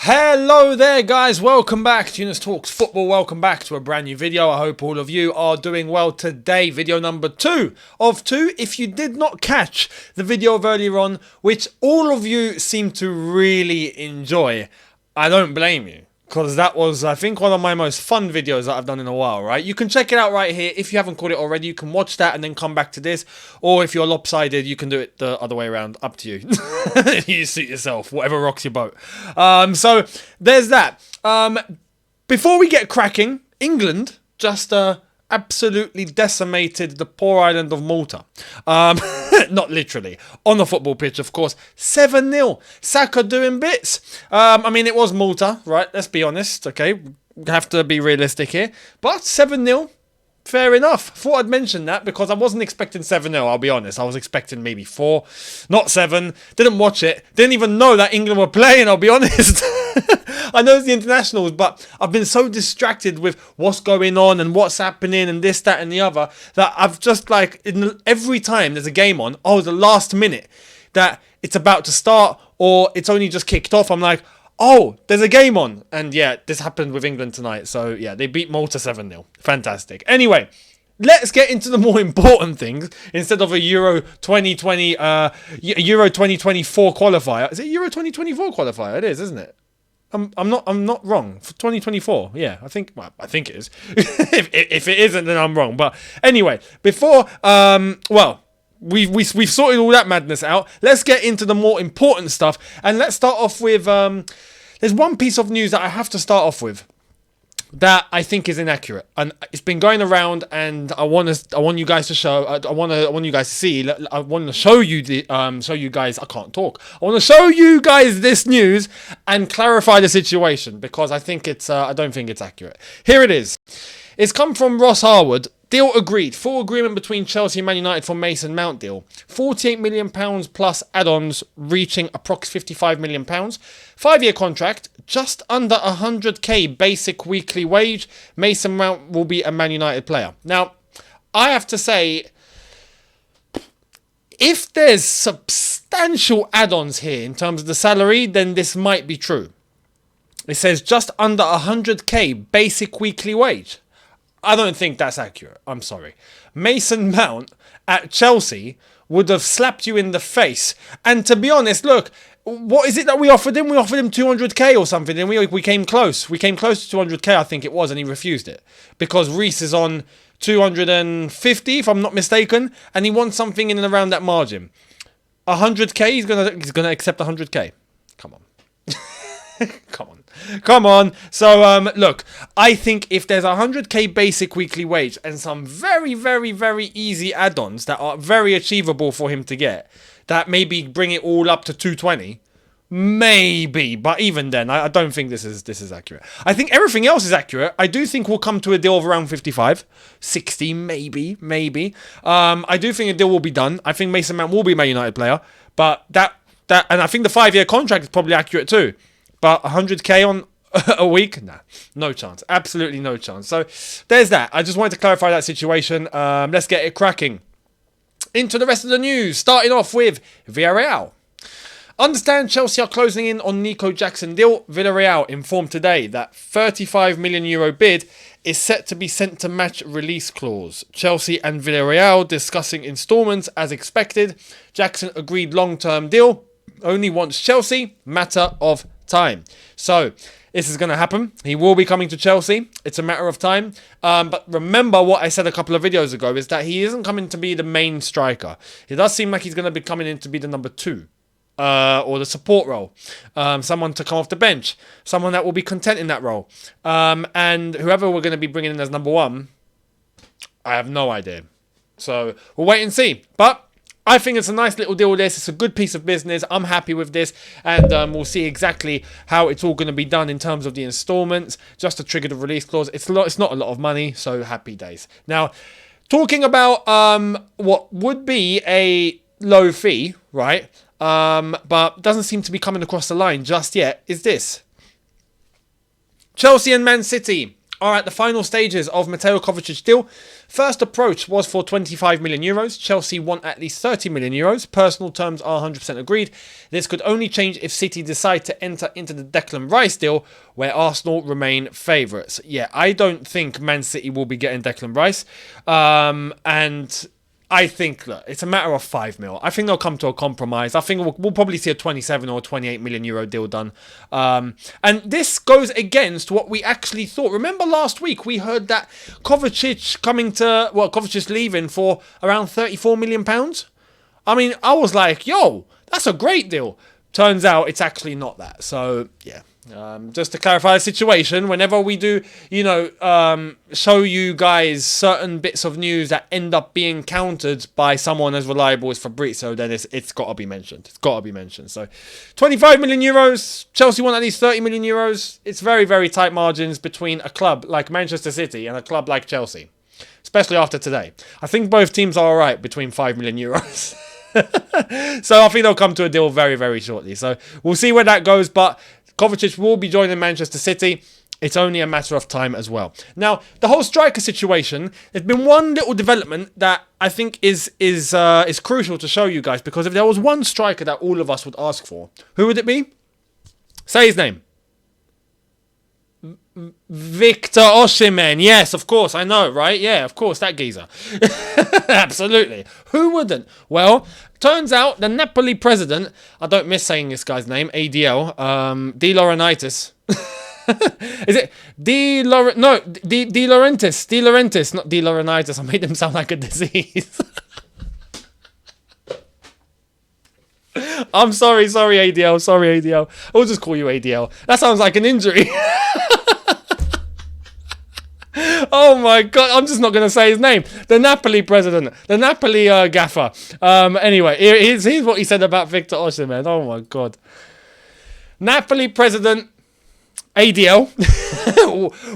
Hello there guys, welcome back to Younes Talks Football, welcome back to a brand new video. I hope all of you are doing well today. Video number 2 of 2. If you did not catch the video of earlier on, which all of you seem to really enjoy, I don't blame you. Because that was, I think, one of my most fun videos that I've done in a while, right? You can check it out right here. If you haven't caught it already, you can watch that and then come back to this. Or if you're lopsided, you can do it the other way around. Up to you. You suit yourself. Whatever rocks your boat. So, there's that. Before we get cracking, England just absolutely decimated the poor island of Malta. Not literally. On the football pitch, of course. 7-0. Saka doing bits. I mean, it was Malta, right? Let's be honest, okay? We have to be realistic here. But 7-0. Fair enough. Thought I'd mention that because I wasn't expecting 7-0, I'll be honest. I was expecting maybe 4, not 7. Didn't watch it. Didn't even know that England were playing, I'll be honest. I know it's the internationals, but I've been so distracted with what's going on and what's happening and this, that and the other that I've just like, every time there's a game on, the last minute that it's about to start or it's only just kicked off, I'm like, oh, there's a game on. And yeah, this happened with England tonight. So yeah, they beat Malta 7-0. Fantastic. Anyway, let's get into the more important things instead of a Euro 2020, Euro 2024 qualifier. Is it Euro 2024 qualifier? It is, isn't it? I'm not wrong. For 2024, yeah, I think it is. if it isn't, then I'm wrong. But anyway, before we've sorted all that madness out. Let's get into the more important stuff, and let's start off with there's one piece of news that I have to start off with that I think is inaccurate, and it's been going around, and I want you guys to show. I want you guys to see. I want to show you show you guys. I can't talk. I want to show you guys this news and clarify the situation because I think it's. I don't think it's accurate. Here it is. It's come from Ross Harwood. Deal agreed. Full agreement between Chelsea and Man United for Mason Mount deal. £48 million plus add-ons reaching approx £55 million. 5-year contract, just under 100k basic weekly wage. Mason Mount will be a Man United player. Now, I have to say, if there's substantial add-ons here in terms of the salary, then this might be true. It says just under 100k basic weekly wage. I don't think that's accurate. I'm sorry. Mason Mount at Chelsea would have slapped you in the face. And to be honest, look, what is it that we offered him? We offered him 200k or something, and we came close. We came close to 200k, I think it was, and he refused it. Because Reece is on 250, if I'm not mistaken, and he wants something in and around that margin. 100k, he's gonna accept 100k. Come on. Come on. So, look, I think if there's 100k basic weekly wage and some very, very, very easy add-ons that are very achievable for him to get, that maybe bring it all up to 220, maybe. But even then, I don't think this is accurate. I think everything else is accurate. I do think we'll come to a deal of around 55, 60, maybe. I do think a deal will be done. I think Mason Mount will be a Man United player, but that, and I think the 5-year contract is probably accurate too. But 100k on a week? Nah, no chance. Absolutely no chance. So there's that. I just wanted to clarify that situation. Let's get it cracking. Into the rest of the news. Starting off with Villarreal. Understand Chelsea are closing in on Nico Jackson deal. Villarreal informed today that €35 million bid is set to be sent to match release clause. Chelsea and Villarreal discussing instalments as expected. Jackson agreed long-term deal. Only wants Chelsea. Matter of time. So this is going to happen. He will be coming to Chelsea. It's a matter of time. But remember what I said a couple of videos ago is that he isn't coming to be the main striker. It does seem like he's going to be coming in to be the number 2 or the support role. Someone to come off the bench. Someone that will be content in that role. And whoever we're going to be bringing in as number 1, I have no idea. So we'll wait and see. But I think it's a nice little deal, this. It's a good piece of business. I'm happy with this. And we'll see exactly how it's all going to be done in terms of the installments. Just to trigger the release clause. It's not a lot of money, so happy days. Now, talking about what would be a low fee, right? But doesn't seem to be coming across the line just yet, is this. Chelsea and Man City are at the final stages of Mateo Kovacic's deal. First approach was for 25 million euros. Chelsea want at least 30 million euros. Personal terms are 100% agreed. This could only change if City decide to enter into the Declan Rice deal, where Arsenal remain favourites. Yeah, I don't think Man City will be getting Declan Rice. And I think, look, it's a matter of 5 mil. I think they'll come to a compromise. I think we'll probably see a 27 or 28 million euro deal done. And this goes against what we actually thought. Remember last week we heard that Kovacic's leaving for around 34 million pounds. I mean, I was like, yo, that's a great deal. Turns out it's actually not that. So, yeah. Just to clarify the situation, whenever we do, show you guys certain bits of news that end up being countered by someone as reliable as Fabrizio, then it's got to be mentioned. It's got to be mentioned. So, 25 million euros. Chelsea want at least 30 million euros. It's very, very tight margins between a club like Manchester City and a club like Chelsea, especially after today. I think both teams are all right between 5 million euros. So, I think they'll come to a deal very, very shortly. So, we'll see where that goes, but Kovacic will be joining Manchester City. It's only a matter of time as well. Now, the whole striker situation, there's been one little development that I think is crucial to show you guys, because if there was one striker that all of us would ask for, who would it be? Say his name. Victor Osimhen. Yes, of course, I know, right? Yeah, of course, that geezer. Absolutely. Who wouldn't? Well, turns out the Napoli president, I don't miss saying this guy's name, ADL, De Laurentiis. Is it De Laurentiis, not De Laurentiis. I made him sound like a disease. I'm sorry, ADL. Sorry, ADL. I'll just call you ADL. That sounds like an injury. Oh my God, I'm just not going to say his name. The Napoli president, the Napoli gaffer. Anyway, here's what he said about Victor Osimhen. Oh my God. Napoli president, ADL,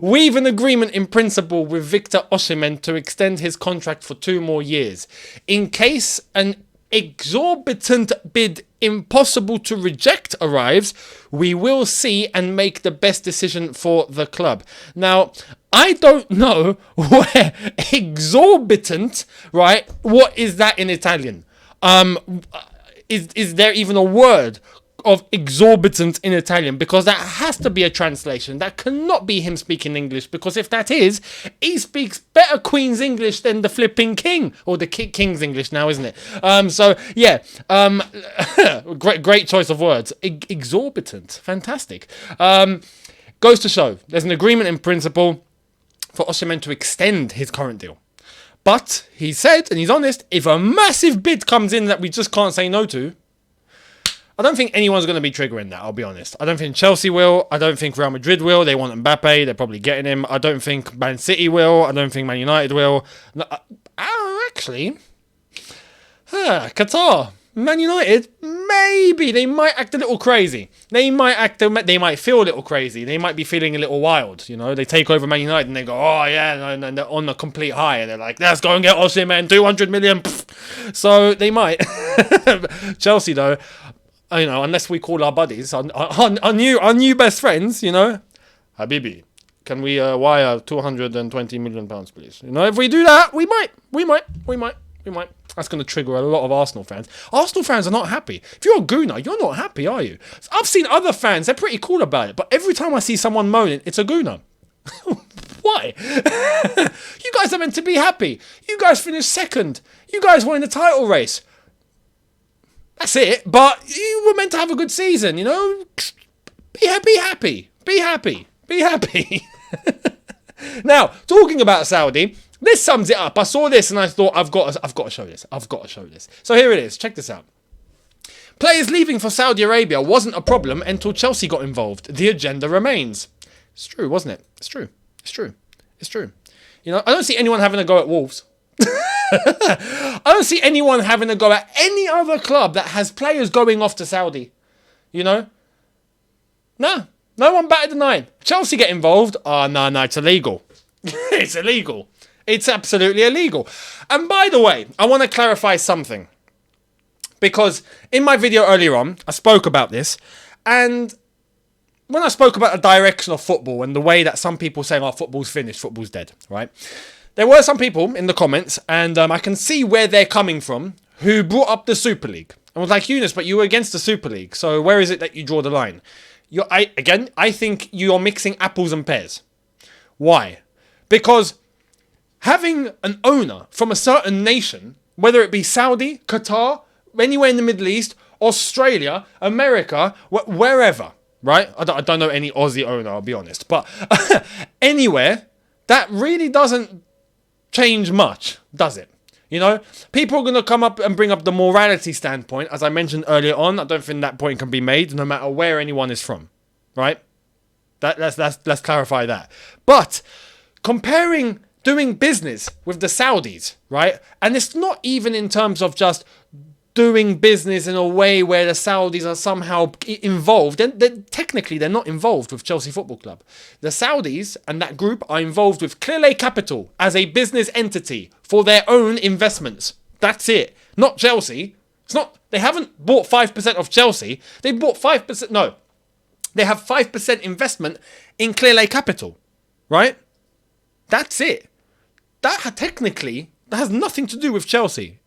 we've an agreement in principle with Victor Osimhen to extend his contract for 2 more years. In case an exorbitant bid impossible to reject arrives, we will see and make the best decision for the club. Now, I don't know where exorbitant, right? What is that in Italian? Is there even a word of exorbitant in Italian? Because that has to be a translation. That cannot be him speaking English, because if that is, he speaks better Queen's English than the flipping king, or the King's English now, isn't it? So yeah, great choice of words. Exorbitant, fantastic. Goes to show there's an agreement in principle for Osimhen to extend his current deal. But he said, and he's honest, if a massive bid comes in that we just can't say no to, I don't think anyone's going to be triggering that, I'll be honest. I don't think Chelsea will. I don't think Real Madrid will. They want Mbappe. They're probably getting him. I don't think Man City will. I don't think Man United will. Actually, Qatar, Man United, maybe they might act a little crazy. They might feel a little crazy. They might be feeling a little wild. You know, they take over Man United and they go, oh yeah, and they're on a complete high. And they're like, let's go and get Osimhen, 200 million. So they might. Chelsea though, you know, unless we call our buddies, our new best friends, you know, Habibi, can we wire 220 million pounds, please? You know, if we do that, we might. That's going to trigger a lot of Arsenal fans. Arsenal fans are not happy. If you're a gooner, you're not happy, are you? I've seen other fans, they're pretty cool about it, but every time I see someone moaning, it's a gooner. Why? You guys are meant to be happy. You guys finished second. You guys were in the title race. That's it. But you were meant to have a good season, you know? Be happy. Now, talking about Saudi, this sums it up. I saw this and I thought, I've got to show this. So here it is. Check this out. Players leaving for Saudi Arabia wasn't a problem until Chelsea got involved. The agenda remains. It's true, wasn't it? It's true. You know, I don't see anyone having a go at Wolves. I don't see anyone having a go at any other club that has players going off to Saudi. You know? No one batted an eye. Chelsea get involved. Oh, no, it's illegal. It's illegal. It's absolutely illegal. And by the way, I want to clarify something. Because in my video earlier on, I spoke about this. And when I spoke about the direction of football and the way that some people saying, "Oh, football's finished, football's dead," right? There were some people in the comments, and I can see where they're coming from, who brought up the Super League and was like, "Younes, but you were against the Super League, so where is it that you draw the line?" I think you're mixing apples and pears. Why? Because having an owner from a certain nation, whether it be Saudi, Qatar, anywhere in the Middle East, Australia, America, wherever, right? I don't know any Aussie owner, I'll be honest. But anywhere, that really doesn't change much, does it? You know, people are going to come up and bring up the morality standpoint. As I mentioned earlier on, I don't think that point can be made no matter where anyone is from, right? Let's clarify that. But comparing doing business with the Saudis, right? And it's not even in terms of just doing business in a way where the Saudis are somehow involved. Technically, they're not involved with Chelsea Football Club. The Saudis and that group are involved with Clearlake Capital as a business entity for their own investments. That's it. Not Chelsea. It's not. They haven't bought 5% of Chelsea. They bought 5%. No. They have 5% investment in Clearlake Capital. Right? That's it. That has nothing to do with Chelsea.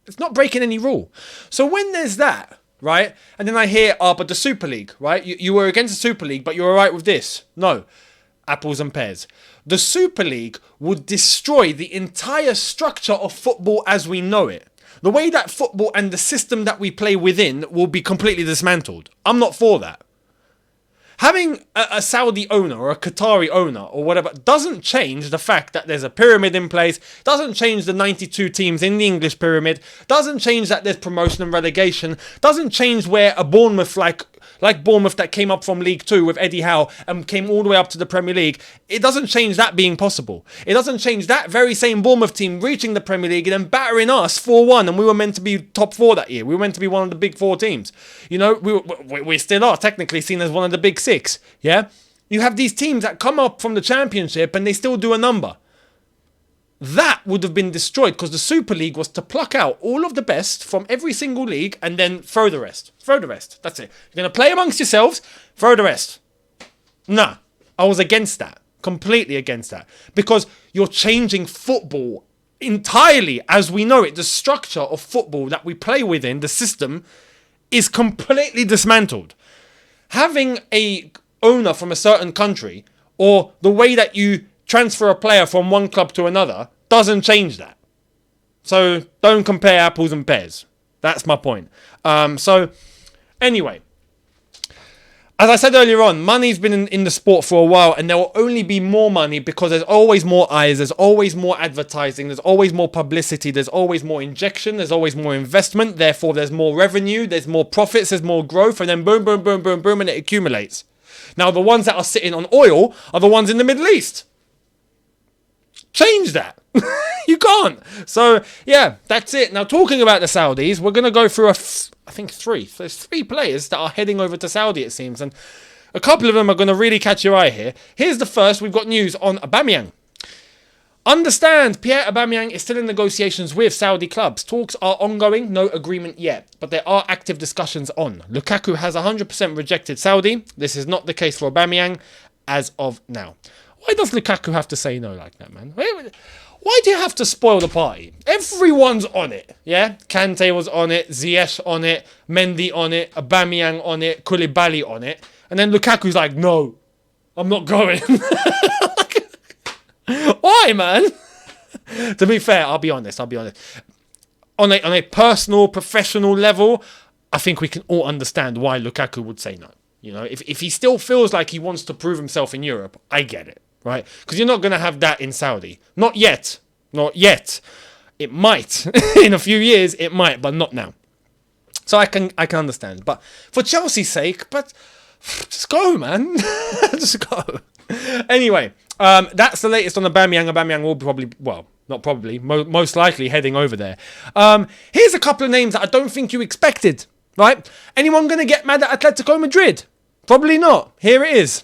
It's not breaking any rule. So when there's that, right? And then I hear, but the Super League, right? You were against the Super League, but you're all right with this. No. Apples and pears. The Super League would destroy the entire structure of football as we know it. The way that football and the system that we play within will be completely dismantled. I'm not for that. Having a Saudi owner or a Qatari owner or whatever doesn't change the fact that there's a pyramid in place, doesn't change the 92 teams in the English pyramid, doesn't change that there's promotion and relegation, doesn't change where a Bournemouth like Bournemouth that came up from League 2 with Eddie Howe and came all the way up to the Premier League. It doesn't change that being possible. It doesn't change that very same Bournemouth team reaching the Premier League and then battering us 4-1, and we were meant to be top 4 that year. We were meant to be one of the big 4 teams. You know, we still are technically seen as one of the big 6. Yeah? You have these teams that come up from the Championship and they still do a number. That would have been destroyed because the Super League was to pluck out all of the best from every single league and then throw the rest. Throw the rest. That's it. You're going to play amongst yourselves, throw the rest. Nah, I was against that. Completely against that. Because you're changing football entirely as we know it. The structure of football that we play within, the system, is completely dismantled. Having a owner from a certain country or the way that you transfer a player from one club to another doesn't change that. So don't compare apples and pears. That's my point. So anyway, as I said earlier on, money's been in the sport for a while, and there will only be more money because there's always more eyes, there's always more advertising, there's always more publicity, there's always more injection, there's always more investment, therefore there's more revenue, there's more profits, there's more growth, and then boom, boom, boom, boom, boom, and it accumulates. Now the ones that are sitting on oil are the ones in the Middle East. Change that. You can't. So, yeah, that's it. Now, talking about the Saudis, we're going to go through, I think 3. There's 3 players that are heading over to Saudi, it seems. And a couple of them are going to really catch your eye here. Here's the first. We've got news on Aubameyang. Understand, Pierre Aubameyang is still in negotiations with Saudi clubs. Talks are ongoing, no agreement yet, but there are active discussions on. Lukaku has 100% rejected Saudi. This is not the case for Aubameyang as of now. Why does Lukaku have to say no like that, man? Why do you have to spoil the party? Everyone's on it, yeah? Kante was on it, Ziyech on it, Mendy on it, Aubameyang on it, Koulibaly on it, and then Lukaku's like, no, I'm not going. Why, man? To be fair, I'll be honest. On a personal, professional level, I think we can all understand why Lukaku would say no. You know, if he still feels like he wants to prove himself in Europe, I get it, right? Because you're not going to have that in Saudi. Not yet. It might. In a few years, it might, but not now. So I can understand. But for Chelsea's sake, just go, man. Just go. Anyway, that's the latest on Aubameyang. Aubameyang will probably, not probably, most likely heading over there. Here's a couple of names that I don't think you expected, right? Anyone going to get mad at Atletico Madrid? Probably not. Here it is.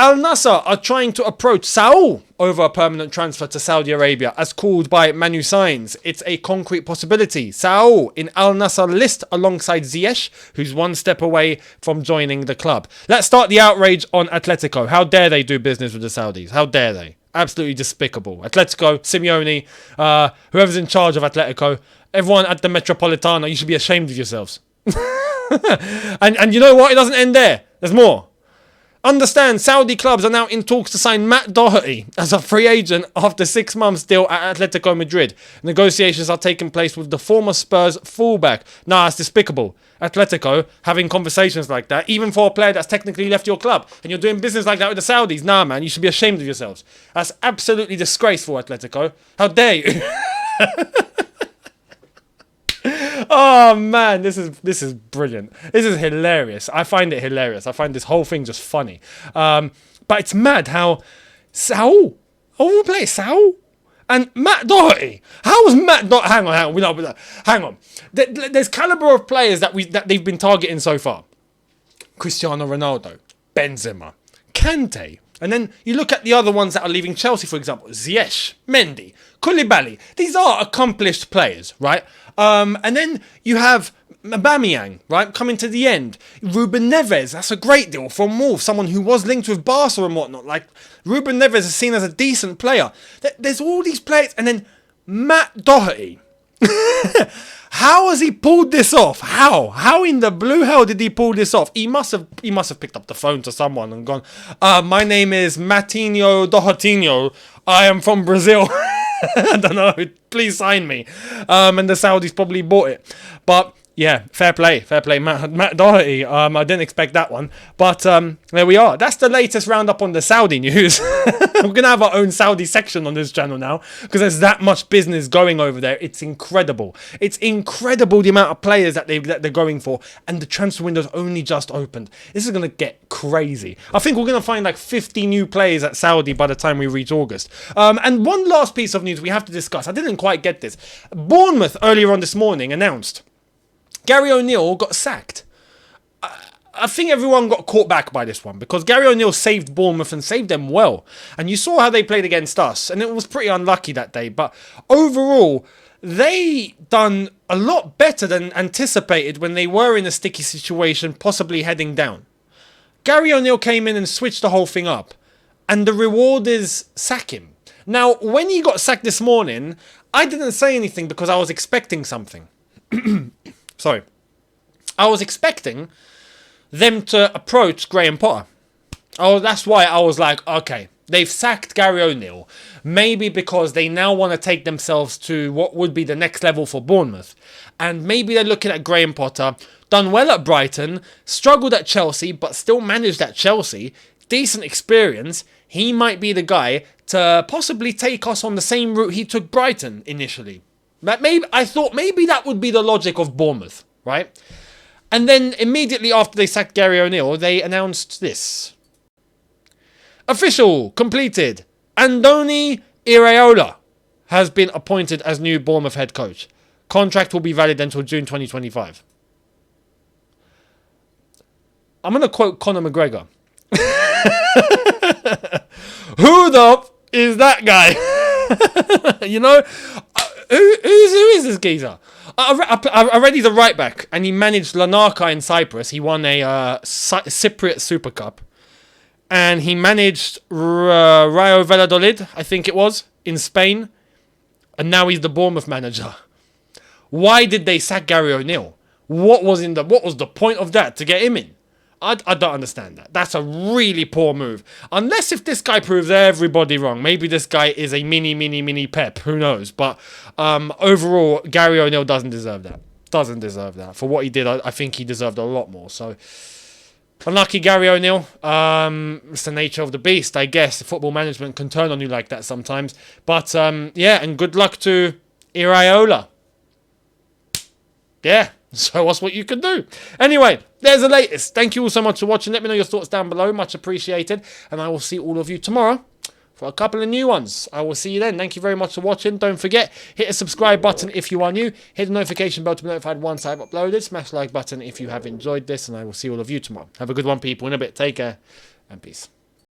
Al Nassr are trying to approach Saul over a permanent transfer to Saudi Arabia, as called by Manu Signs. It's a concrete possibility. Saul in Al Nassr list alongside Ziyech, who's one step away from joining the club. Let's start the outrage on Atletico. How dare they do business with the Saudis? How dare they? Absolutely despicable. Atletico, Simeone, whoever's in charge of Atletico, everyone at the Metropolitano, you should be ashamed of yourselves. and you know what? It doesn't end there. There's more. Understand, Saudi clubs are now in talks to sign Matt Doherty as a free agent after 6 months deal at Atletico Madrid. Negotiations are taking place with the former Spurs fullback. Nah, it's despicable. Atletico having conversations like that, even for a player that's technically left your club, and you're doing business like that with the Saudis. Nah, man, you should be ashamed of yourselves. That's absolutely disgraceful, Atletico. How dare you? Oh man, this is brilliant. This is hilarious. I find it hilarious. I find this whole thing just funny. But it's mad how Saul, we play Saul and Matt Doherty. How was Matt Doherty? Hang on. There's caliber of players that they've been targeting so far. Cristiano Ronaldo, Benzema, Kante. And then you look at the other ones that are leaving Chelsea, for example, Ziyech, Mendy, Koulibaly. These are accomplished players, right? And then you have Aubameyang, right, coming to the end. Ruben Neves, that's a great deal from Wolves, someone who was linked with Barca and whatnot. Like, Ruben Neves is seen as a decent player. There's all these players, and then Matt Doherty. How has he pulled this off? How in the blue hell did he pull this off? He must have picked up the phone to someone and gone, my name is Matinho Dohertinho. I am from Brazil. I don't know. Please sign me. And the Saudis probably bought it. But yeah, fair play, Matt Doherty. I didn't expect that one, but there we are. That's the latest roundup on the Saudi news. We're gonna have our own Saudi section on this channel now because there's that much business going over there. It's incredible. It's incredible the amount of players that they're going for, and the transfer window's only just opened. This is gonna get crazy. I think we're gonna find like 50 new players at Saudi by the time we reach August. And one last piece of news we have to discuss. I didn't quite get this. Bournemouth earlier on this morning announced Gary O'Neill got sacked. I think everyone got caught back by this one because Gary O'Neill saved Bournemouth and saved them well. And you saw how they played against us, and it was pretty unlucky that day. But overall, they done a lot better than anticipated when they were in a sticky situation, possibly heading down. Gary O'Neill came in and switched the whole thing up. And the reward is sack him. Now, when he got sacked this morning, I didn't say anything because I was expecting something. Sorry. I was expecting them to approach Graham Potter. Oh, that's why I was like, okay, they've sacked Gary O'Neill. Maybe because they now want to take themselves to what would be the next level for Bournemouth. And maybe they're looking at Graham Potter, done well at Brighton, struggled at Chelsea, but still managed at Chelsea. Decent experience. He might be the guy to possibly take us on the same route he took Brighton initially. I thought maybe that would be the logic of Bournemouth, right? And then immediately after they sacked Gary O'Neill, they announced this. Official, completed. Andoni Iraola has been appointed as new Bournemouth head coach. Contract will be valid until June 2025. I'm going to quote Conor McGregor. Who the f is that guy? You know? Who is this geezer? I read he's a right back, and he managed Larnaca in Cyprus. He won a Cypriot Super Cup, and he managed Rayo Valladolid, I think it was, in Spain, and now he's the Bournemouth manager. Why did they sack Gary O'Neill? What was the point of that to get him in? I don't understand that. That's a really poor move. Unless if this guy proves everybody wrong. Maybe this guy is a mini Pep. Who knows? But overall, Gary O'Neill doesn't deserve that. Doesn't deserve that. For what he did, I think he deserved a lot more. So, unlucky Gary O'Neill. It's the nature of the beast, I guess. Football management can turn on you like that sometimes. But, yeah, and good luck to Iraola. Yeah. So what's what you can do? Anyway, there's the latest. Thank you all so much for watching. Let me know your thoughts down below. Much appreciated. And I will see all of you tomorrow for a couple of new ones. I will see you then. Thank you very much for watching. Don't forget, hit the subscribe button if you are new. Hit the notification bell to be notified once I've uploaded. Smash the like button if you have enjoyed this. And I will see all of you tomorrow. Have a good one, people. In a bit. Take care and peace.